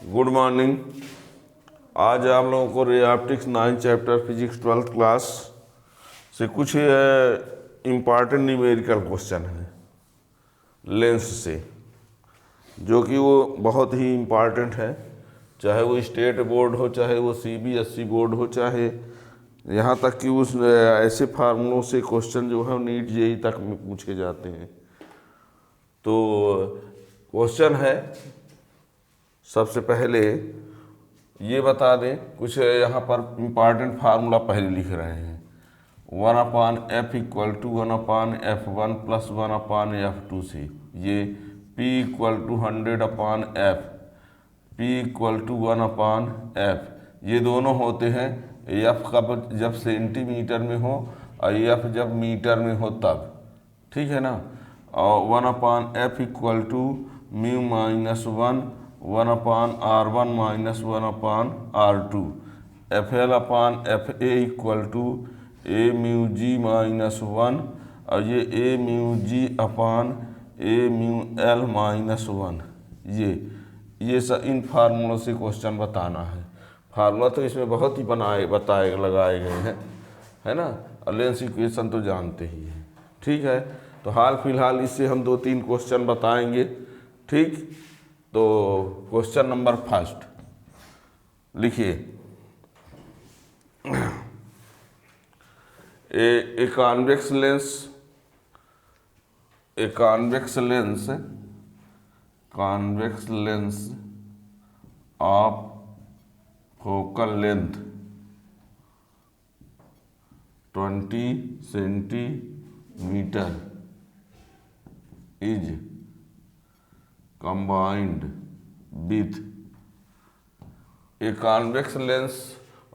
Good morning. आज आप लोगों को ray optics 9 chapter physics 12th class से कुछ इम्पॉर्टेंट न्यूमेरिकल क्वेश्चन है लेंस से, जो कि वो बहुत ही इम्पॉर्टेंट है, चाहे वो स्टेट बोर्ड हो, चाहे वो CBSE बोर्ड हो, चाहे यहाँ तक कि उस ऐसे फार्मूलों से क्वेश्चन जो है नीट JEE तक में पूछे जाते हैं। तो क्वेश्चन है, सबसे पहले ये बता दें, कुछ यहाँ पर इम्पॉर्टेंट फार्मूला पहले लिख रहे हैं। 1/f = 1/f1 + 1/f2 से ये P = 100/f, P = 1/f, ये दोनों होते हैं f कब जब सेंटीमीटर में हो और f जब मीटर में हो तब, ठीक है ना। और 1/f = μ-1 1/r1 - 1/r2, FL/FA = a μg-1, और ये a μg/a μL-1। ये सब इन फार्मूलों से क्वेश्चन बताना है। फार्मूला तो इसमें बहुत ही लगाए गए हैं, है ना। और लेंस इक्वेशन तो जानते ही हैं, ठीक है। तो हाल फिलहाल इससे हम 2-3 क्वेश्चन बताएंगे, ठीक। तो क्वेश्चन नंबर फर्स्ट लिखिए। A convex lens of focal length 20 centimetre is combined with a convex lens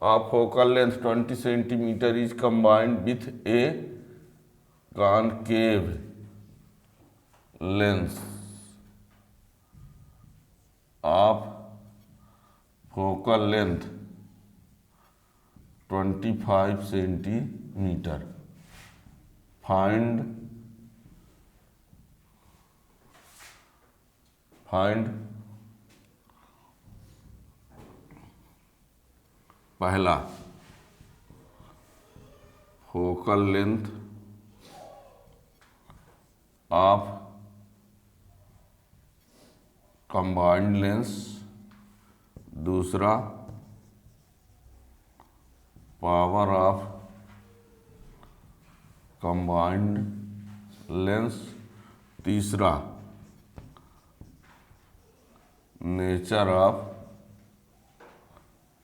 of focal length 20 centimeter is combined with a concave lens of focal length 25 centimeter. Find पहला focal length of combined lens, दूसरा power of combined lens, तीसरा nature of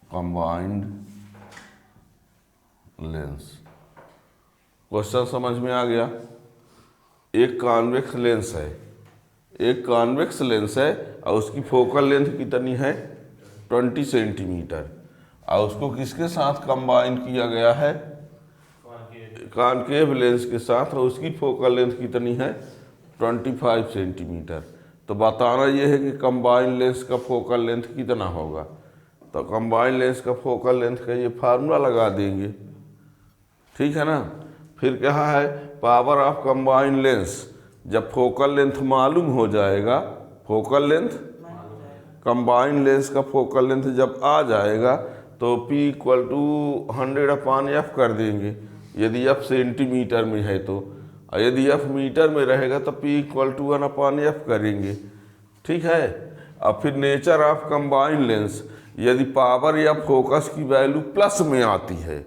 combined lens. Question समझ में आ गया। एक convex lens है और उसकी फोकल लेंथ कितनी है 20 सेंटीमीटर, और उसको किसके साथ कंबाइन किया गया है, कॉनकेव लेंस के साथ, और उसकी फोकल लेंथ कितनी है 25 सेंटीमीटर। तो बताना ये है कि कंबाइन लेंस का फोकल लेंथ कितना होगा। तो कंबाइन लेंस का फोकल लेंथ का ये फार्मूला लगा देंगे, ठीक है ना। फिर क्या है, पावर ऑफ कंबाइन लेंस, जब फोकल लेंथ मालूम हो जाएगा, फोकल लेंथ कंबाइन लेंस का फोकल लेंथ जब आ जाएगा तो P = 100/f कर देंगे, यदि f सेंटीमीटर में है तो, और यदि f मीटर में रहेगा तो P = 1/f करेंगे, ठीक है। अब फिर नेचर ऑफ कंबाइंड लेंस, यदि पावर या फोकस की वैल्यू प्लस में आती है,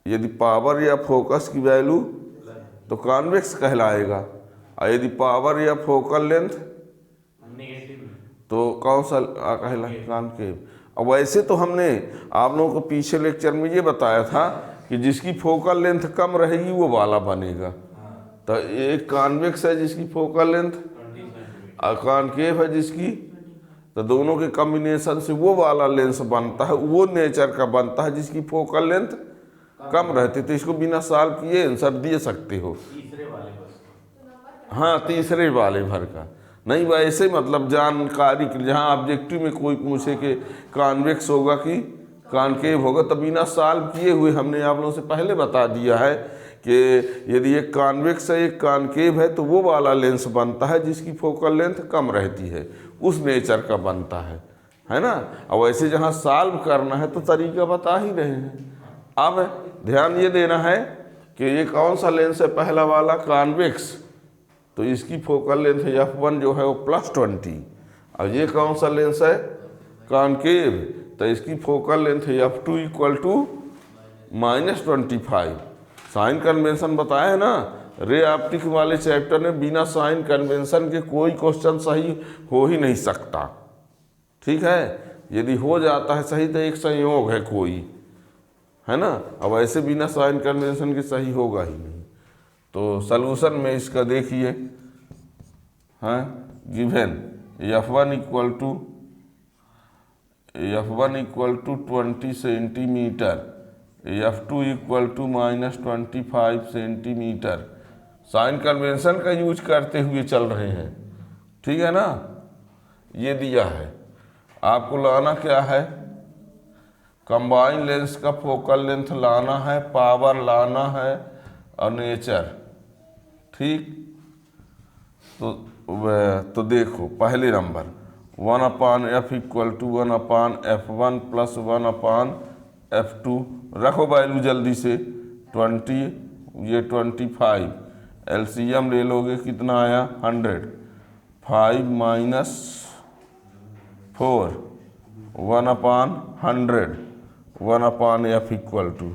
यदि पावर या फोकस की वैल्यू तो कॉन्वेक्स कहलाएगा, और यदि पावर या फोकल लेंथ तो कौन सा कहलाएगा, कॉनकेव। अब वैसे तो हमने आप लोगों को पीछे लेक्चर में ये बताया था कि जिसकी फोकल लेंथ कम रहेगी वो वाला बनेगा। तो एक कॉन्वेक्स है जिसकी फोकल लेंथ, और कॉनकेव है जिसकी, तो दोनों के कॉम्बिनेशन से वो वाला लेंस बनता है, वो नेचर का बनता है जिसकी फोकल लेंथ कम रहती। तो इसको बिना सॉल्व किए आंसर दे सकते हो। हाँ, तीसरे वाले भर का नहीं, वैसे मतलब जानकारी के, जहाँ ऑब्जेक्टिव में कोई पूछे कि कॉन्वेक्स होगा कि कॉनकेव होगा, तो बिना सॉल्व किए हुए हमने आप लोगों से पहले बता दिया है कि यदि एक कॉन्वेक्स है एक कॉनकेव है तो वो वाला लेंस बनता है जिसकी फोकल लेंथ कम रहती है, उस नेचर का बनता है है ना। अब ऐसे जहाँ सॉल्व करना है तो तरीका बता ही रहे हैं। अब ध्यान ये देना है कि ये कौन सा लेंस है, पहला वाला कॉन्वेक्स, तो इसकी फोकल लेंथ f1 जो है वो +20। और ये कौन सा लेंस है, कॉनकेव, तो इसकी focal length f2 = -25। Sign convention बताया है ना, रे ऑप्टिक वाले चैप्टर में बिना साइन कन्वेंशन के कोई क्वेश्चन सही हो ही नहीं सकता। ठीक है, यदि हो जाता है सही तो एक संयोग है कोई, है ना। अब ऐसे बिना साइन कन्वेंशन के सही होगा ही नहीं। तो सलूशन में इसका देखिए, हाँ, given f1 = 20 centimetre, f2 = -25 centimetre. Sign convention का यूज करते हुए चल रहे हैं, ठीक है ना। ये दिया है, आपको लाना क्या है, कंबाइन लेंस का फोकल लेंथ लाना है, पावर लाना है और नेचर। ठीक, तो देखो पहले नंबर 1/f = 1/f1 + 1/f2। रखो वैल्यू जल्दी से, 20, ये 25, एलसीएम ले लोगे कितना आया 100, 5 - 4, 1/100, 1/f =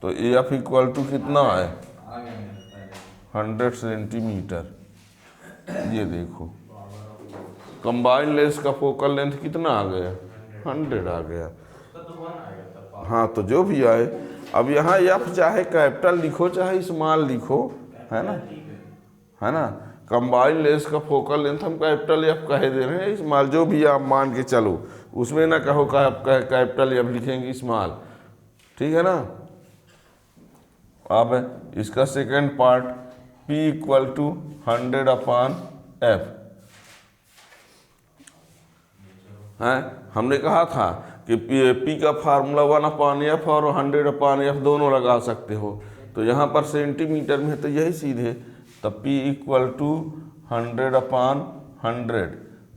तो f = कितना है 100 सेंटीमीटर। ये देखो कंबाइन लेंस का फोकल लेंथ कितना आ गया 100 आ गया। हाँ, तो जो भी आए, अब यहाँ f चाहे कैपिटल लिखो चाहे स्मॉल लिखो, है ना, है ना। कंबाइन लेंस का फोकल लेंथ हम कैपिटल f कह दे रहे हैं, स्मॉल जो भी आप मान के चलो, उसमें ना कहो कैपिटल f लिखेंगे स्मॉल, ठीक है ना। अब इसका सेकंड पार्ट P = 100/f है। हमने कहा था कि P का फार्मूला 1/f और 100/f दोनों लगा सकते हो, तो यहाँ पर सेंटीमीटर में है तो यही सीधे, तब P = 100/100,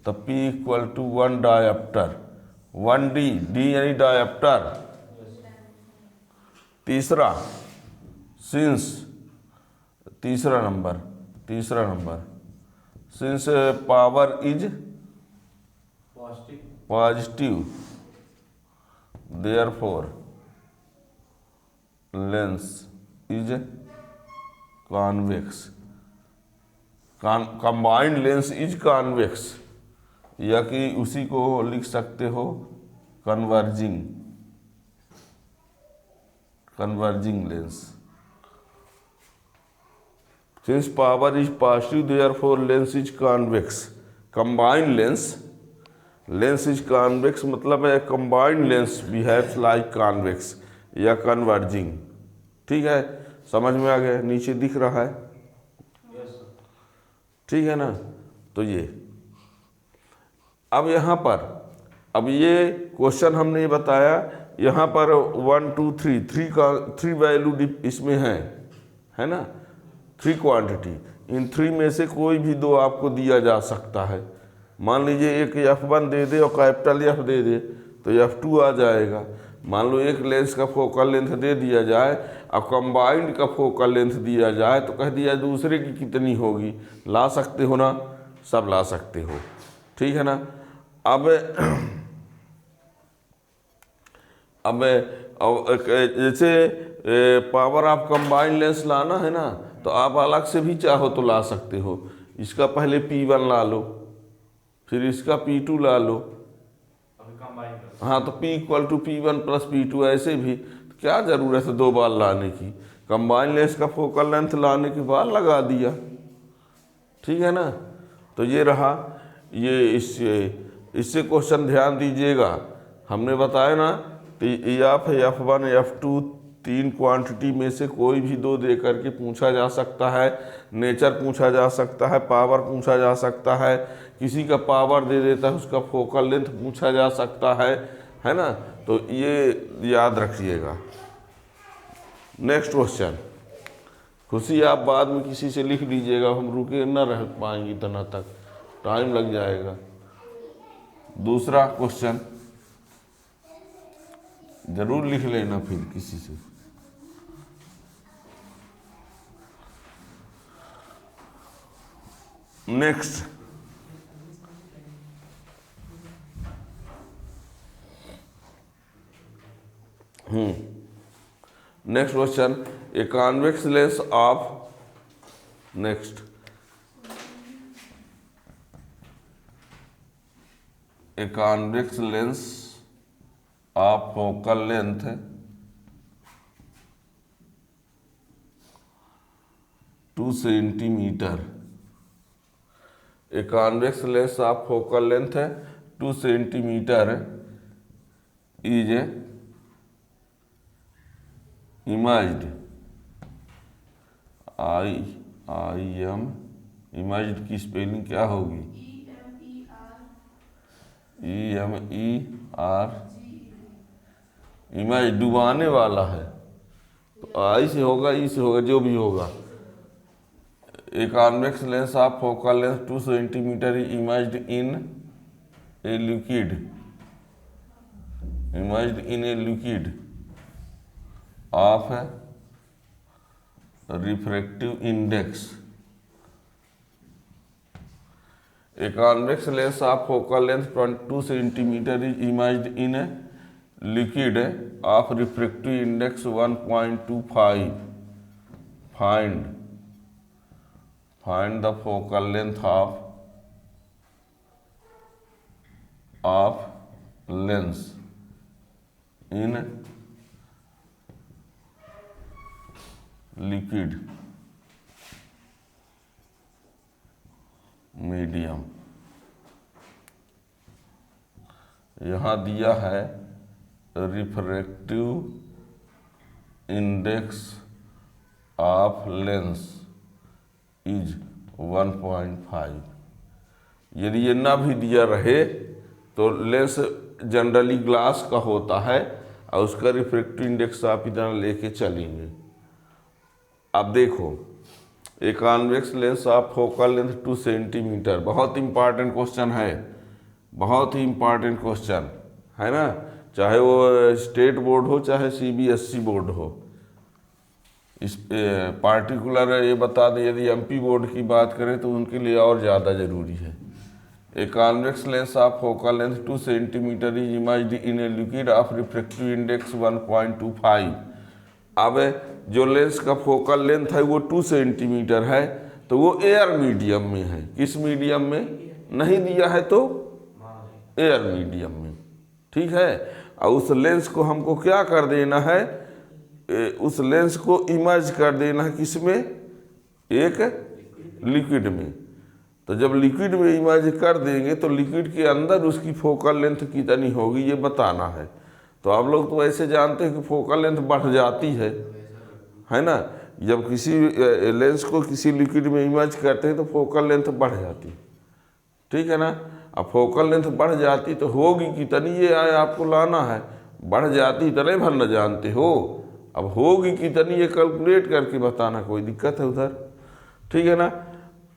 तब P = 1 डायप्टर, 1D, D यानी डायप्टर। तीसरा तीसरा number since power is positive therefore lens is convex, combined lens is convex, या कि उसी को लिख सकते हो converging lens. Since power is positive, therefore lens is convex. Combined lens is convex मतलब है combined lens behaves like convex या converging। ठीक है, समझ में आ गया, नीचे दिख रहा है, ठीक है ना। तो ये अब यहाँ पर, अब ये क्वेश्चन हमने बताया, यहाँ पर 1 2 3 वैल्यू इसमें है ना, 3 क्वांटिटी। इन 3 में से कोई भी 2 आपको दिया जा सकता है। मान लीजिए एक f1 दे दे और कैपिटल F दे दे तो f2 आ जाएगा। मान लो एक लेंस का फोकल लेंथ दे दिया जाए और कंबाइंड का फोकल लेंथ दिया जाए, तो कह दिया दूसरे की कितनी होगी, ला सकते हो ना, सब ला सकते हो, ठीक है ना। अब जैसे पावर ऑफ कंबाइंड लेंस लाना है ना, तो आप अलग से भी चाहो तो ला सकते हो। इसका पहले P1 ला लो, फिर इसका P2 ला लो, हाँ, तो P = P1 + P2 ऐसे भी। तो क्या ज़रूरत है 2 बार लाने की, कंबाइन लेंस का फोकल लेंथ लाने के बाद लगा दिया, ठीक है ना। तो ये रहा, ये इससे क्वेश्चन ध्यान दीजिएगा। हमने बताया ना, f1 f2 3 क्वांटिटी में से कोई भी 2 दे करके पूछा जा सकता है, नेचर पूछा जा सकता है, पावर पूछा जा सकता है, किसी का पावर दे देता है उसका फोकल लेंथ पूछा जा सकता है ना। तो ये याद रखिएगा। नेक्स्ट क्वेश्चन, खुशी आप बाद में किसी से लिख लीजिएगा, हम रुके ना रह पाएंगे इतना तक, टाइम लग जाएगा। दूसरा क्वेश्चन जरूर लिख लेना फिर किसी से। Next, next question, a convex lens of, next, a convex lens of focal length 2 centimetre, a convex lens of focal length 2 centimetre is imaged, imaged की स्पेलिंग क्या होगी? EMER, इमेज डुबाने वाला है तो आई से होगा, ई से होगा, जो भी होगा। A convex lens of focal length 2 centimetre imaged in a liquid, imaged in a liquid of refractive index, a convex lens of focal length 2 centimetre is imaged in a liquid of refractive index 1.25, find the focal length of lens in liquid medium. यहाँ दिया है refractive index of lens is 1.5। यदि ये ना भी दिया रहे तो लेंस जनरली ग्लास का होता है और उसका रिफ्रैक्टिव इंडेक्स आप इतना लेके चलेंगे। अब देखो, a convex lens of focal length 2 centimetre, बहुत इंपॉर्टेंट क्वेश्चन है, बहुत ही इंपॉर्टेंट क्वेश्चन है ना, चाहे वो स्टेट बोर्ड हो चाहे CBSE बोर्ड हो। इस पार्टिकुलर ये बता दें, यदि MP बोर्ड की बात करें तो उनके लिए और ज़्यादा ज़रूरी है। A convex lens of focal length 2 centimetre is imaged in a liquid of refractive index 1.25। अब जो लेंस का फोकल लेंथ है वो 2 सेंटीमीटर है तो वो एयर मीडियम में है। किस मीडियम में? नहीं दिया है तो एयर मीडियम में, ठीक है। और उस लेंस को हमको क्या कर देना है, उस लेंस को इमर्ज कर देना है किसमें? एक लिक्विड में। तो जब लिक्विड में इमर्ज कर देंगे तो लिक्विड के अंदर उसकी फोकल लेंथ कितनी होगी ये बताना है। तो आप लोग तो ऐसे जानते हैं कि फोकल लेंथ बढ़ जाती है ना। जब किसी लेंस को किसी लिक्विड में इमर्ज करते हैं तो फोकल लेंथ बढ़ जाती, ठीक है ना। अब फोकल लेंथ बढ़ जाती तो होगी कितनी ये आपको लाना है, बढ़ जाती इतने भर न जानते हो, अब होगी कितनी ये कैलकुलेट करके बताना, कोई दिक्कत है उधर, ठीक है ना।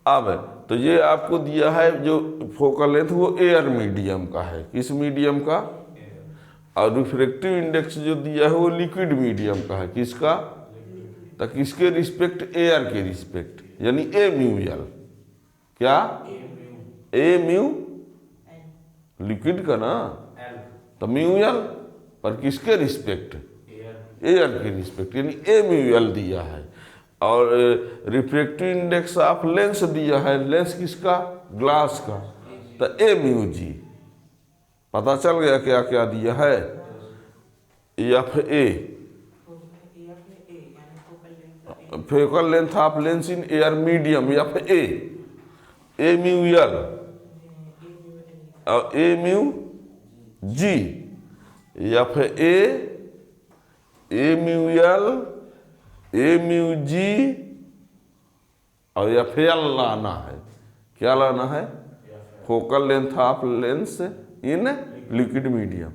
अब तो ये आपको दिया है जो फोकल लेंथ वो एयर मीडियम का है। किस मीडियम का? और रिफ्रैक्टिव इंडेक्स जो दिया है वो लिक्विड मीडियम का है। किसका? तो किसके रिस्पेक्ट? एयर के रिस्पेक्ट, यानी ए म्यू एल। क्या? ए म्यू लिक्विड का ना, तो म्यू एल पर किसके रिस्पेक्ट? एयर के रिस्पेक्ट, यानी ए म्यू एल दिया है। और रिफ्रैक्टिव इंडेक्स ऑफ लेंस दिया है, लेंस किसका? ग्लास का, तो ए म्यू जी। पता चल गया क्या क्या दिया है? F A, focal length of lens in air medium, F A mu L और A mu G, F A mu L, A mu G और एफ एल लाना है। क्या लाना है? Focal length of lens in liquid medium.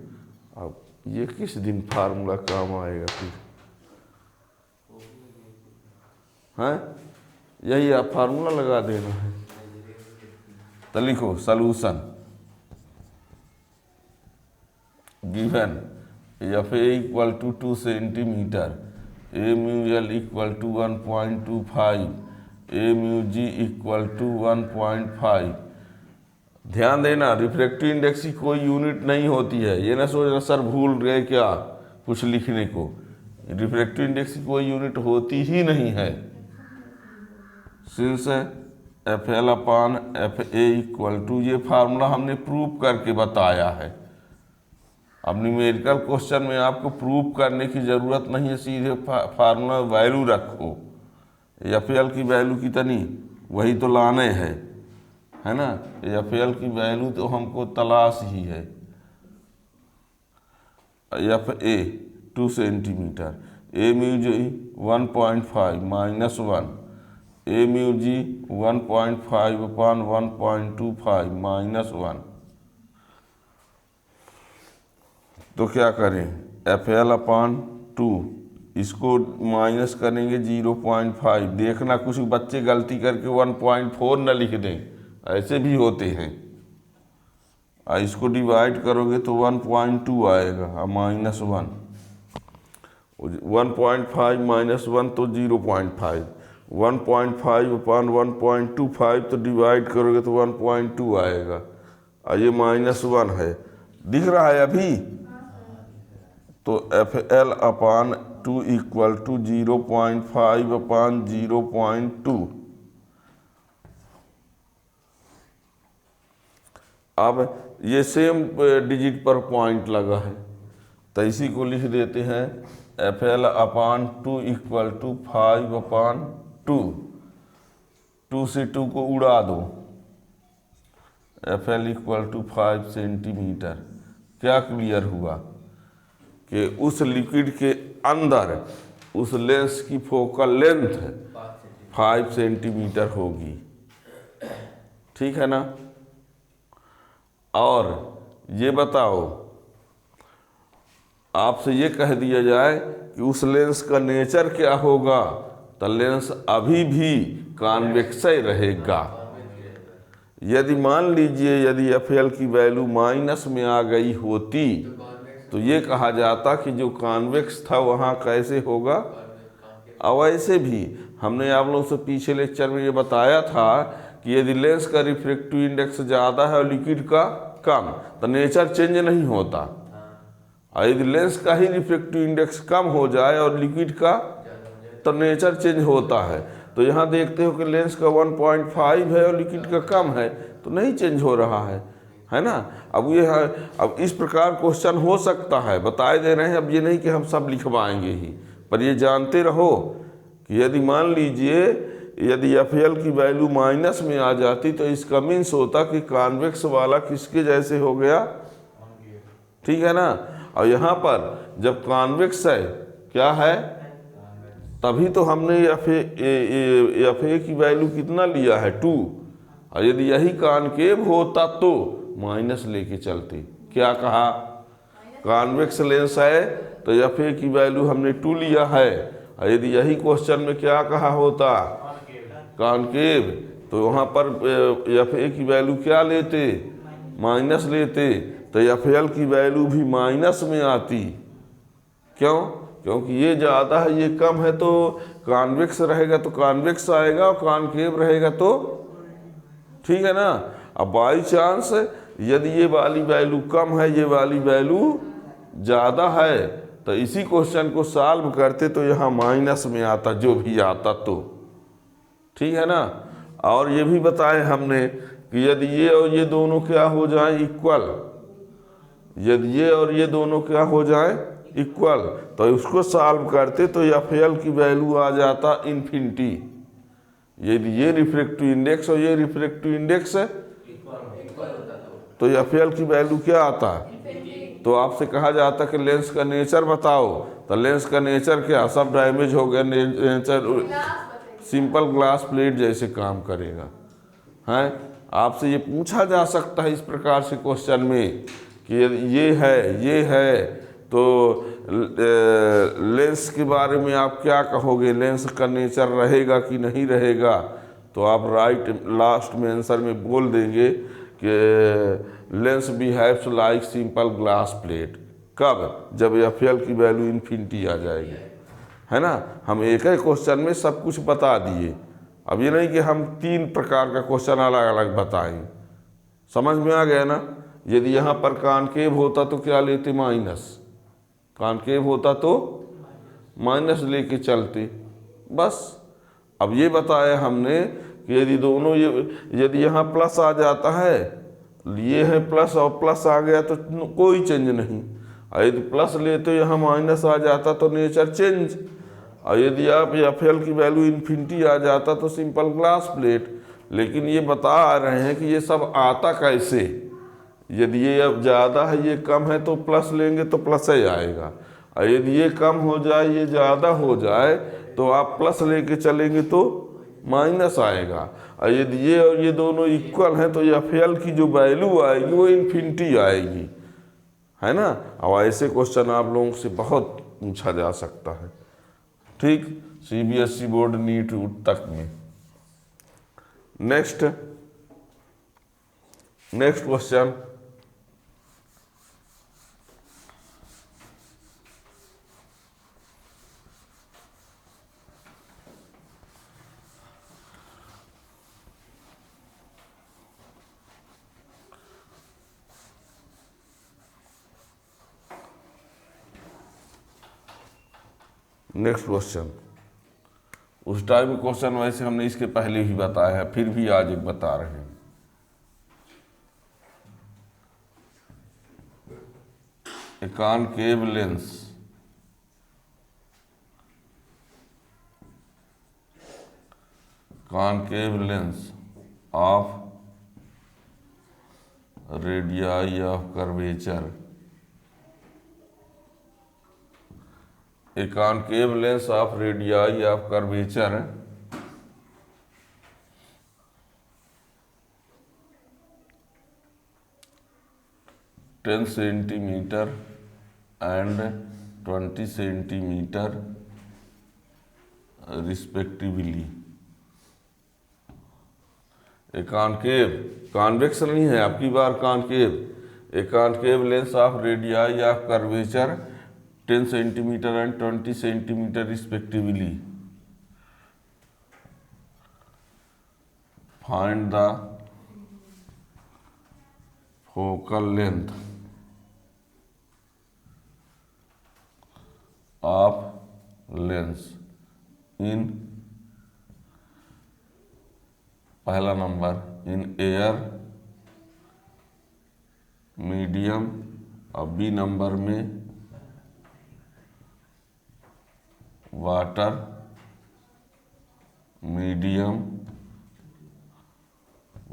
अब ये किस दिन फार्मूला काम आएगा फिर? हैं? यही आप फार्मूला लगा देना है। तो लिखो solution, given F A equal to 2 centimetre, a mu L equal to 1.25, a mu G equal to 1.5। ध्यान देना, रिफ्रैक्टिव इंडेक्स की कोई यूनिट नहीं होती है। ये ना सोचना सर भूल गए क्या कुछ लिखने को, रिफ्रैक्टिव इंडेक्स की कोई यूनिट होती ही नहीं है। Since F L upon F A equal to, ये फार्मूला हमने प्रूव करके बताया है। अब न्यूमेरिकल क्वेश्चन में आपको प्रूव करने की ज़रूरत नहीं है, सीधे फार्मूला वैल्यू रखो, एफ एल की वैल्यू कितनी वही तो लाने हैं, है ना। एफ एल की वैल्यू तो हमको तलाश ही है। F A 2 centimetre, a mu G 1.5 minus 1, a mu G 1.5 upon 1.25 minus 1। तो क्या करें, एफ एल अपान 2, इसको माइनस करेंगे 0.5। देखना कुछ बच्चे गलती करके 1.4 न लिख दें, ऐसे भी होते हैं। इसको डिवाइड करोगे तो 1.2 आएगा, माइनस 1, 1.5 माइनस 1 तो 0.5, 1.5 अपान 1.25 तो डिवाइड करोगे तो 1.2 आएगा, और ये माइनस 1 है, दिख रहा है अभी। तो F L upon 2 equal to 0.5 upon 0.2। अब ये सेम डिजिट पर पॉइंट लगा है, तो इसी को लिख देते हैं F L upon 2 equal to 5 upon 2, 2 से 2 को उड़ा दो, F L equal to 5 centimetre. क्या क्लियर हुआ कि उस लिक्विड के अंदर उस लेंस की फोकल लेंथ 5 सेंटीमीटर होगी, ठीक है ना। और ये बताओ, आपसे ये कह दिया जाए कि उस लेंस का नेचर क्या होगा, तो लेंस अभी भी कॉन्वेक्स रहेगा। यदि मान लीजिए यदि एफ एल की वैल्यू माइनस में आ गई होती तो ये कहा जाता कि जो कॉन्वेक्स था वहाँ कैसे होगा। अब ऐसे भी हमने आप लोगों से पिछले लेक्चर में ये बताया था कि यदि लेंस का रिफ्रैक्टिव इंडेक्स ज़्यादा है और लिक्विड का कम, तो नेचर चेंज नहीं होता। और यदि लेंस का ही रिफ्रैक्टिव इंडेक्स कम हो जाए और लिक्विड का, तो नेचर चेंज होता है। तो यहाँ देखते हो कि लेंस का 1.5 है और लिक्विड का कम है, तो नहीं चेंज हो रहा है ना। अब ये है, अब इस प्रकार क्वेश्चन हो सकता है, बताए दे रहे हैं। अब ये नहीं कि हम सब लिखवाएंगे ही, पर ये जानते रहो कि यदि मान लीजिए यदि एफ एल की वैल्यू माइनस में आ जाती तो इसका मीन्स होता कि कॉन्वेक्स वाला किसके जैसे हो गया, ठीक है ना। और यहाँ पर जब कॉन्वेक्स है, क्या है, तभी तो हमने एफ ए की वैल्यू कितना लिया है 2, और यदि यही कॉनकेव होता तो माइनस लेके चलते। क्या कहा, कॉन्वेक्स लेंस है तो एफ ए की वैल्यू हमने 2 लिया है, और यदि यही क्वेश्चन में क्या कहा होता, कॉनकेव, तो वहाँ पर एफ ए की वैल्यू क्या लेते, माइनस लेते, तो एफ एल की वैल्यू भी माइनस में आती। क्यों, क्योंकि ये ज़्यादा है ये कम है, तो कॉन्वेक्स रहेगा तो कॉन्वेक्स आएगा, और कॉनकेव रहेगा तो, ठीक है ना। अब बाई चांस यदि ये वाली वैल्यू कम है, ये वाली वैल्यू ज़्यादा है, तो इसी क्वेश्चन को सॉल्व करते तो यहाँ माइनस में आता, जो भी आता तो, ठीक है ना। और ये भी बताए हमने कि यदि ये और ये दोनों क्या हो जाए इक्वल, यदि ये और ये दोनों क्या हो जाए इक्वल, तो उसको सॉल्व करते तो एफ एल की वैल्यू आ जाता इन्फिनिटी। यदि ये रिफ्रैक्टिव इंडेक्स और ये रिफ्रैक्टिव इंडेक्स है तो एफ एल की वैल्यू क्या आता, तो आपसे कहा जाता कि लेंस का नेचर बताओ, तो लेंस का नेचर क्या, सब डैमेज हो गया, नेचर सिंपल ग्लास प्लेट जैसे काम करेगा। हैं, आपसे ये पूछा जा सकता है इस प्रकार से क्वेश्चन में कि ये है तो लेंस के बारे में आप क्या कहोगे, लेंस का नेचर रहेगा कि नहीं रहेगा, तो आप राइट लास्ट में आंसर में बोल देंगे कि lens behaves like simple glass plate. कब? जब एफ एल की वैल्यू इन्फिनिटी आ जाएगी, है ना। हम एक ही क्वेश्चन में सब कुछ बता दिए। अब ये नहीं कि हम 3 प्रकार का क्वेश्चन अलग अलग बताएं। समझ में आ गया ना। यदि यहाँ पर कॉनकेव होता तो क्या लेते? माइनस। कॉनकेव होता तो माइनस लेके चलते, बस। अब ये बताया हमने कि यदि दोनों यदि यहाँ प्लस आ जाता है, ये है प्लस और प्लस आ गया तो कोई चेंज नहीं, और यदि प्लस लेते यहाँ माइनस आ जाता तो नेचर चेंज, और यदि आप एफ एल की वैल्यू इन्फिनिटी आ जाता तो सिंपल ग्लास प्लेट। लेकिन ये बता रहे हैं कि ये सब आता कैसे। यदि ये अब ज़्यादा है, ये कम है, तो प्लस लेंगे तो प्लस ही आएगा, और यदि ये कम हो जाए, ये ज़्यादा हो जाए, तो आप प्लस लेके चलेंगे तो माइनस आएगा, और यदि ये और ये दोनों इक्वल हैं तो एफ एल की जो वैल्यू आएगी वो इन्फिनिटी आएगी, है ना। अब ऐसे क्वेश्चन आप लोगों से बहुत पूछा जा सकता है, ठीक। सीबीएसई बोर्ड, नीट तक में। नेक्स्ट क्वेश्चन, उस टाइप क्वेश्चन वैसे हमने इसके पहले ही बताया है, फिर भी आज एक बता रहे हैं। A concave lens of radii of curvature, a concave lens of radii of curvature ten centimetre and 20 centimetre respectively. A concave, convex नहीं है आपकी बार, concave, a concave lens of radii of curvature 10 centimetre and 20 centimetre respectively. Find the focal length of lens in, पहला नंबर in air, medium, और B number में water, medium,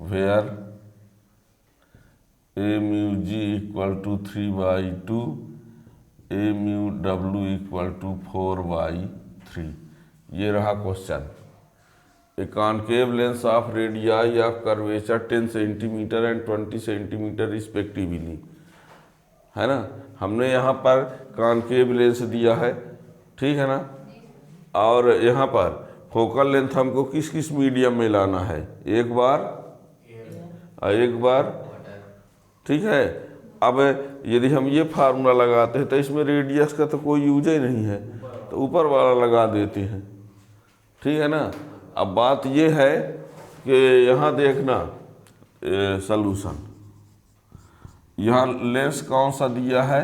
where A mu G equal to 3/2, A mu W equal to 4/3। ये रहा question. A concave lens of radii of curvature 10 centimetre and 20 centimetre respectively, है ना। हमने यहाँ पर कॉनकेव लेंस दिया है, ठीक है ना, और यहाँ पर फोकल लेंथ हमको किस किस मीडियम में लाना है, एक बार और एक बार, ठीक है। अब यदि हम ये फार्मूला लगाते हैं तो इसमें रेडियस का तो कोई यूज ही नहीं है, तो ऊपर वाला लगा देते हैं, ठीक है ना। अब बात ये है कि यहाँ देखना सलूशन, यहाँ लेंस कौन सा दिया है,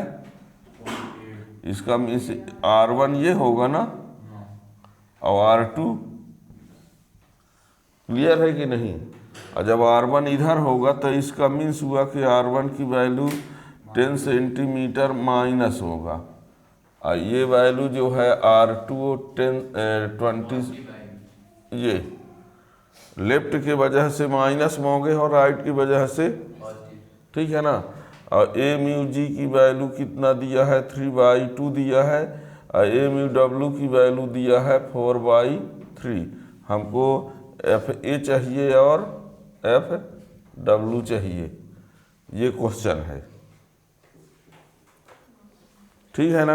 इसका मीन्स R1 ये होगा ना, और R2, क्लियर है कि नहीं। और जब R1 इधर होगा तो इसका मीन्स हुआ कि R1 की वैल्यू 10 सेंटीमीटर माइनस होगा, और ये वैल्यू जो है R2 20, ये लेफ्ट की वजह से माइनस में होंगे और राइट की वजह से, ठीक है ना। और ए म्यू जी की वैल्यू कितना दिया है, 3/2 दिया है, और ए म्यू डब्ल्यू की वैल्यू दिया है 4/3। हमको एफ ए चाहिए और एफ डब्ल्यू चाहिए, ये क्वेश्चन है, ठीक है ना।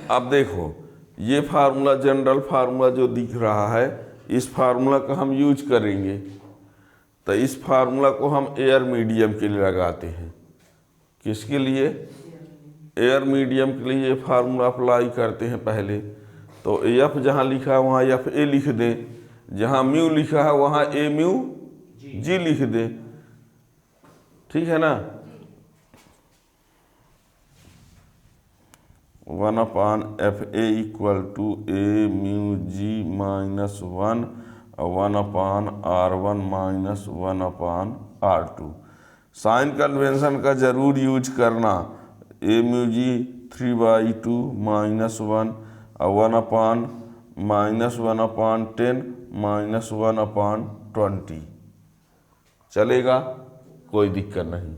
अब देखो ये फार्मूला, जनरल फार्मूला जो दिख रहा है, इस फार्मूला का हम यूज करेंगे, तो इस फार्मूला को हम एयर मीडियम के लिए लगाते हैं। किसके लिए? एयर मीडियम के लिए ये फार्मूला अप्लाई करते हैं पहले। तो एफ जहाँ लिखा है वहाँ एफ ए लिख दें, जहाँ म्यू लिखा है वहाँ ए म्यू जी लिख दें। ठीक है ना? 1/FA equal to a mu G minus 1 और 1/R1 minus 1/R2। Sign convention का जरूर यूज करना। ए म्यू जी 3/2 माइनस 1 और 1/- माइनस 1/10 माइनस 1/20 चलेगा, कोई दिक्कत नहीं।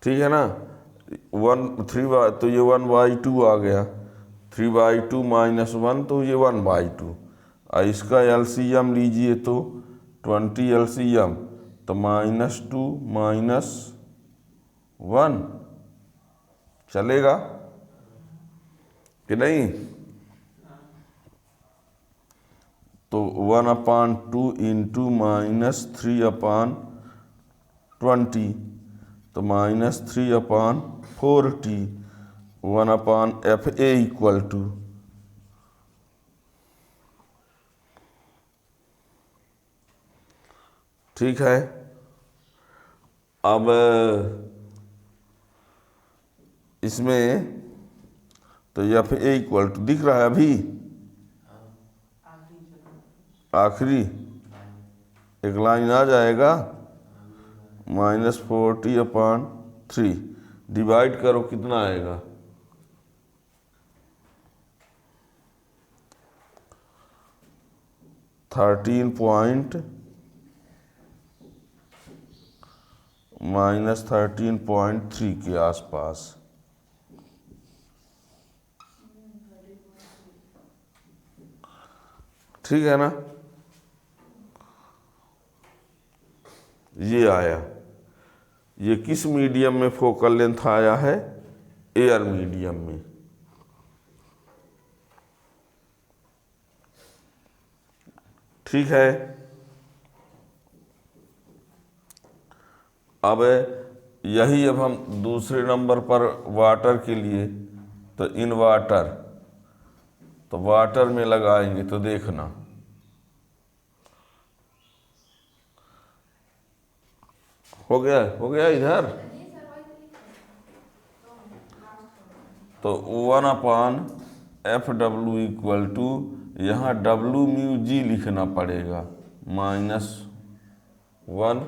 ठीक है ना? 3 तो ये 1/2 आ गया, 3/2 माइनस 1 तो ये 1/2। और इसका एलसीएम लीजिए तो 20 एलसीएम तो -2 -1 चलेगा कि नहीं? तो 1/2 इंटू -3/20 तो -3/40 1/FA इक्वल टू ठीक है। अब इसमें तो एफ ए इक्वल टू दिख रहा है अभी, आखिरी एक लाइन आ जाएगा -40/3 डिवाइड करो कितना आएगा? 13.3 के आसपास। ठीक है ना? ये आया। ये किस मीडियम में फोकल लेंथ आया है? एयर मीडियम में। ठीक है। अब यही अब हम दूसरे नंबर पर वाटर के लिए, तो इन वाटर, तो वाटर में लगाएंगे तो देखना हो गया इधर। तो 1/FW इक्वल टू, यहाँ W म्यू जी लिखना पड़ेगा -1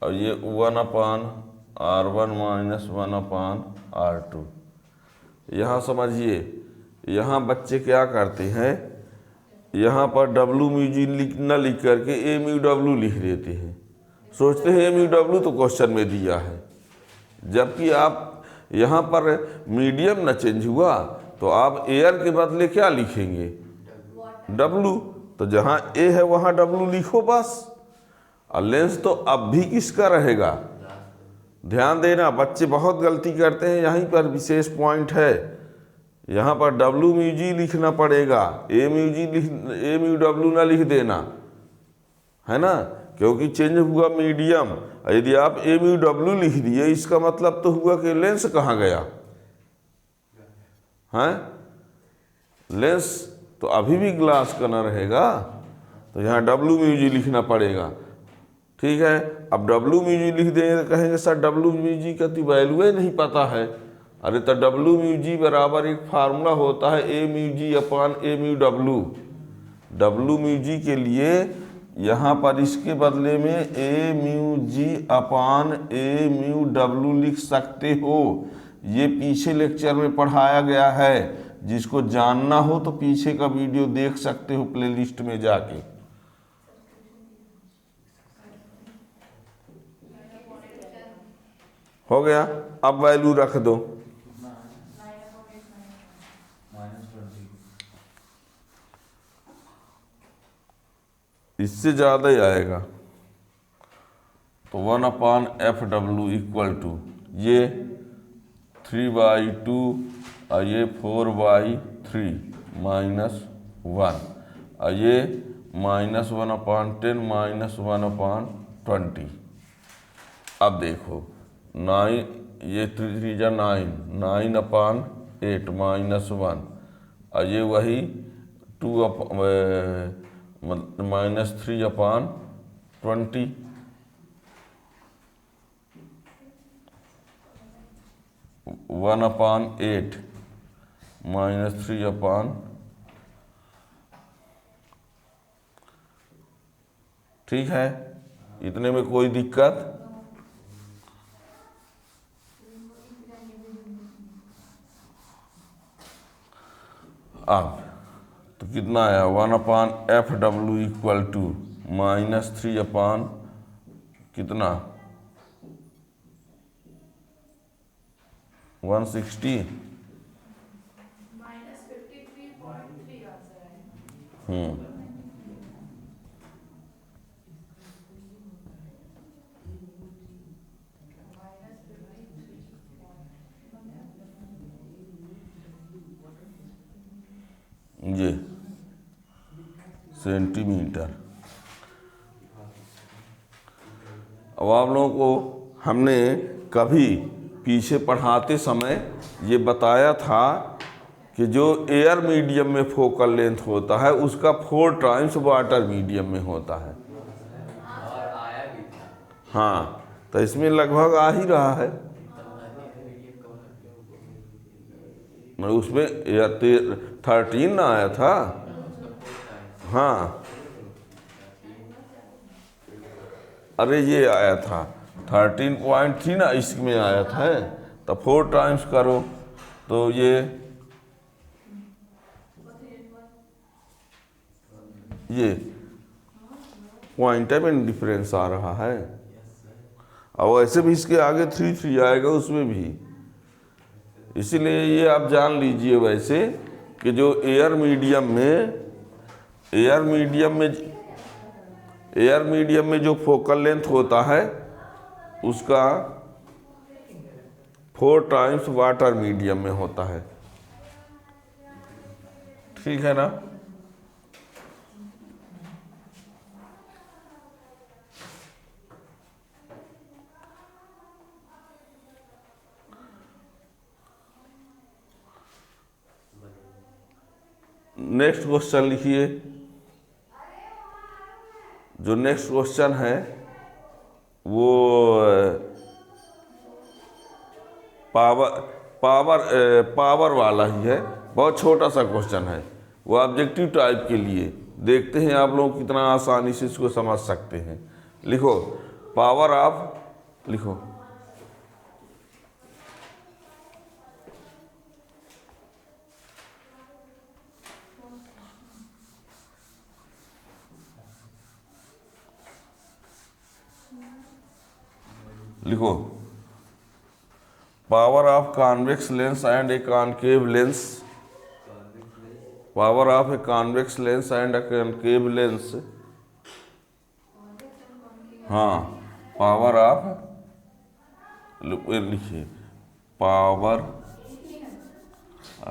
और ये 1/R1 माइनस 1/R2। यहाँ समझिए, यहाँ बच्चे क्या करते हैं, यहाँ पर W म्यू जी न लिख करके ए म्यू डब्ल्यू लिख देते हैं। सोचते हैं ए म्यू डब्ल्यू तो क्वेश्चन में दिया है, जबकि आप यहाँ पर मीडियम न चेंज हुआ तो आप एयर के बदले क्या लिखेंगे? W। तो जहाँ ए है वहाँ W लिखो बस। और लेंस तो अब भी किसका रहेगा? ध्यान देना, बच्चे बहुत गलती करते हैं, यहीं पर विशेष पॉइंट है। यहाँ पर W म्यू जी लिखना पड़ेगा, ए म्यू डब्ल्यू ना लिख देना, है ना? क्योंकि चेंज हुआ मीडियम। यदि आप ए म्यू डब्ल्यू लिख दिए, इसका मतलब तो हुआ कि लेंस कहाँ गया है? लेंस तो अभी भी ग्लास का ना रहेगा, तो यहाँ W म्यू जी लिखना पड़ेगा। ठीक है। अब W म्यू जी लिख देंगे तो कहेंगे सर W म्यू जी का तो वैल्यू ही नहीं पता है। अरे तो W म्यू जी बराबर एक फार्मूला होता है ए म्यू जी अपान ए mu W. W mu G के लिए यहाँ पर इसके बदले में ए म्यू जी अपान ए म्यू डब्ल्यू लिख सकते हो। ये पीछे लेक्चर में पढ़ाया गया है, जिसको जानना हो तो पीछे का वीडियो देख सकते हो प्लेलिस्ट में जाके। हो गया। अब वैल्यू रख दो। इससे ज़्यादा ही आएगा। तो 1/FW इक्वल टू ये 3/2 और ये 4/3 -1 और ये -1/10 -1/20 20। अब देखो 9, ये 3 जा 9, 9/8 -1, और ये वही 2 -3/20, 1/8 -3/, ठीक है, इतने में कोई दिक्कत? अब तो कितना आया, 1/FW इक्वल टू -3/, कितना 160। -53.3 आंसर है। ये सेंटीमीटर। अब आप लोगों को हमने कभी पीछे पढ़ाते समय ये बताया था कि जो एयर मीडियम में फोकल लेंथ होता है उसका 4 टाइम्स वाटर मीडियम में होता है। हाँ, तो इसमें लगभग आ ही रहा है। मैं उसमें 13 ना आया था। हाँ, अरे ये आया था 13.3 ना, इसमें आया था। तो 4 टाइम्स करो तो ये पॉइंट में डिफरेंस आ रहा है। और वैसे भी इसके आगे 3 आएगा उसमें भी, इसीलिए ये आप जान लीजिए वैसे कि जो एयर मीडियम में जो फोकल लेंथ होता है उसका 4 टाइम्स वाटर मीडियम में होता है। ठीक है ना? नेक्स्ट क्वेश्चन लिखिए। जो नेक्स्ट क्वेश्चन है वो पावर वाला ही है, बहुत छोटा सा क्वेश्चन है, वो ऑब्जेक्टिव टाइप के लिए। देखते हैं आप लोग कितना आसानी से इसको समझ सकते हैं। लिखो पावर ऑफ, लिखो लिखो power of convex lens and A concave lens, power of a convex lens and A concave lens. हाँ, पावर ऑफ, लिखिए पावर,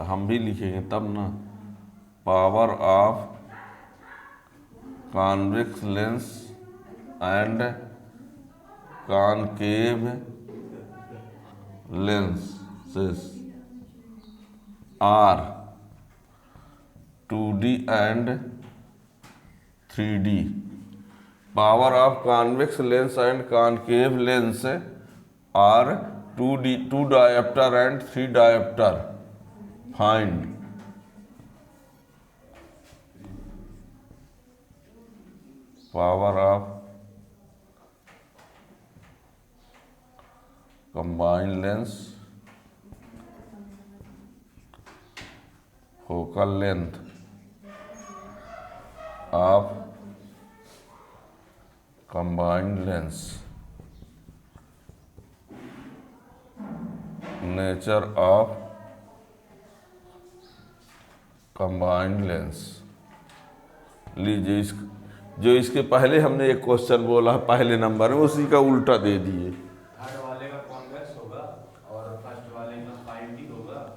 हम भी लिखेंगे तब ना, power of convex lens and concave lenses are 2D and 3D. Power of convex lens and concave lens are 2D, 2 diopter and 3 diopter. Find power of combined lens, focal length of combined lens, nature of combined lens। लीजिए जो इसके पहले हमने एक question बोला पहले number में, उसी का उल्टा दे दिए। थर्ड वाले का कॉन्वेक्स होगा और फर्स्ट वाले का 5D होगा और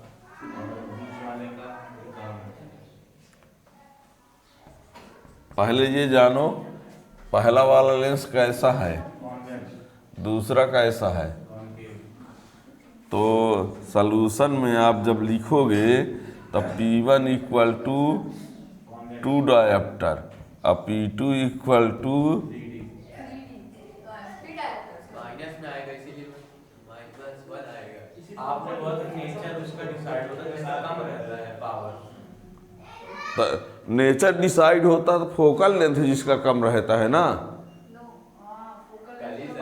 बीच वाले का पहले ये जानो पहला वाला लेंस कैसा है, कॉन्वेक्स, दूसरा कैसा है। कॉनकेव। तो सॉल्यूशन में आप जब लिखोगे तब P1 इक्वल टू 2 डायोप्टर और P2 इक्वल टू माइनस में आएगा, इसीलिए -1 आएगा। आपने बोला था नेचर उसका डिसाइड होता है, जिसका कम रहता है पावर। नेचर डिसाइड होता तो फोकल लेंथ जिसका कम रहता है ना।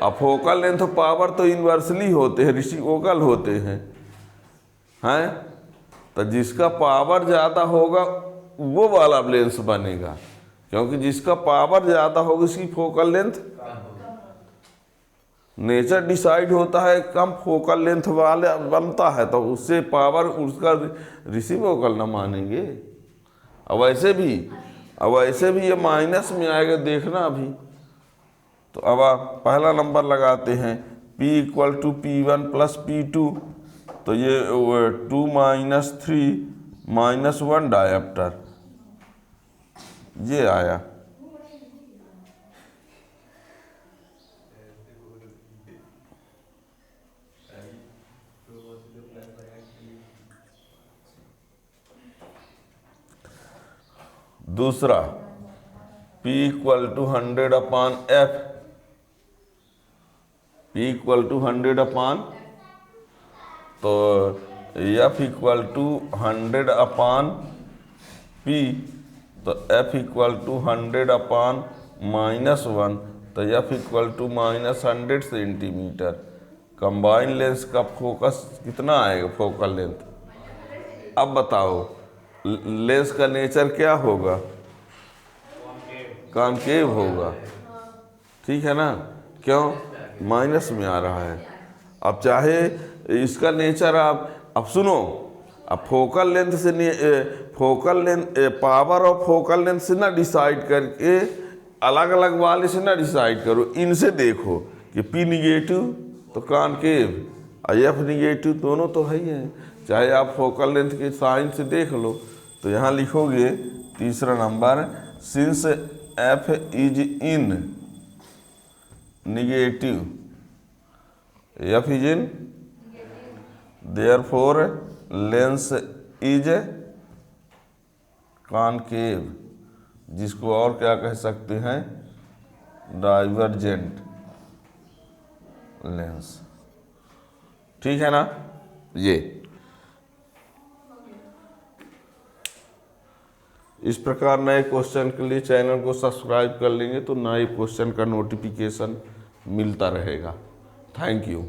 अब फोकल लेंथ पावर तो इन्वर्सली होते हैं, रेसिप्रोकल होते हैं तो जिसका पावर ज़्यादा होगा वो वाला लेंस बनेगा, क्योंकि जिसका पावर ज़्यादा होगा उसकी फोकल लेंथ। नेचर डिसाइड होता है कम फोकल लेंथ वाले बनता है तो उससे पावर उसका रेसिप्रोकल ना मानेंगे। अब ऐसे भी ये माइनस में आएगा, देखना अभी। तो अब आप पहला नंबर लगाते हैं P equal to P1 plus P2, तो ये 2 - 3 - 1 डायोप्टर ये आया। दूसरा P equal to 100/F, P equal to 100/, तो F इक्वल टू 100/P, तो F इक्वल टू 100/-1, तो F equal to -100 centimetre. Combine lens का फोकस कितना आएगा, फोकल लेंथ। अब बताओ लेंस का नेचर क्या होगा, कॉनकेव होगा, ठीक है ना। क्यों, माइनस में आ रहा है। अब चाहे इसका नेचर अब सुनो, अब फोकल लेंथ से पावर और फोकल लेंथ से ना डिसाइड करके अलग अलग वाले से ना डिसाइड करो, इनसे देखो कि P निगेटिव तो कॉनकेव और F निगेटिव दोनों तो है ही है। चाहे आप फोकल लेंथ के साइन से देख लो, तो यहाँ लिखोगे तीसरा number, since F is in negative, F is in therefore lens is concave, जिसको और क्या कह सकते हैं, डाइवर्जेंट लेंस, ठीक है ना। ये इस प्रकार नए क्वेश्चन के लिए चैनल को सब्सक्राइब कर लेंगे तो नए क्वेश्चन का नोटिफिकेशन मिलता रहेगा। Thank you.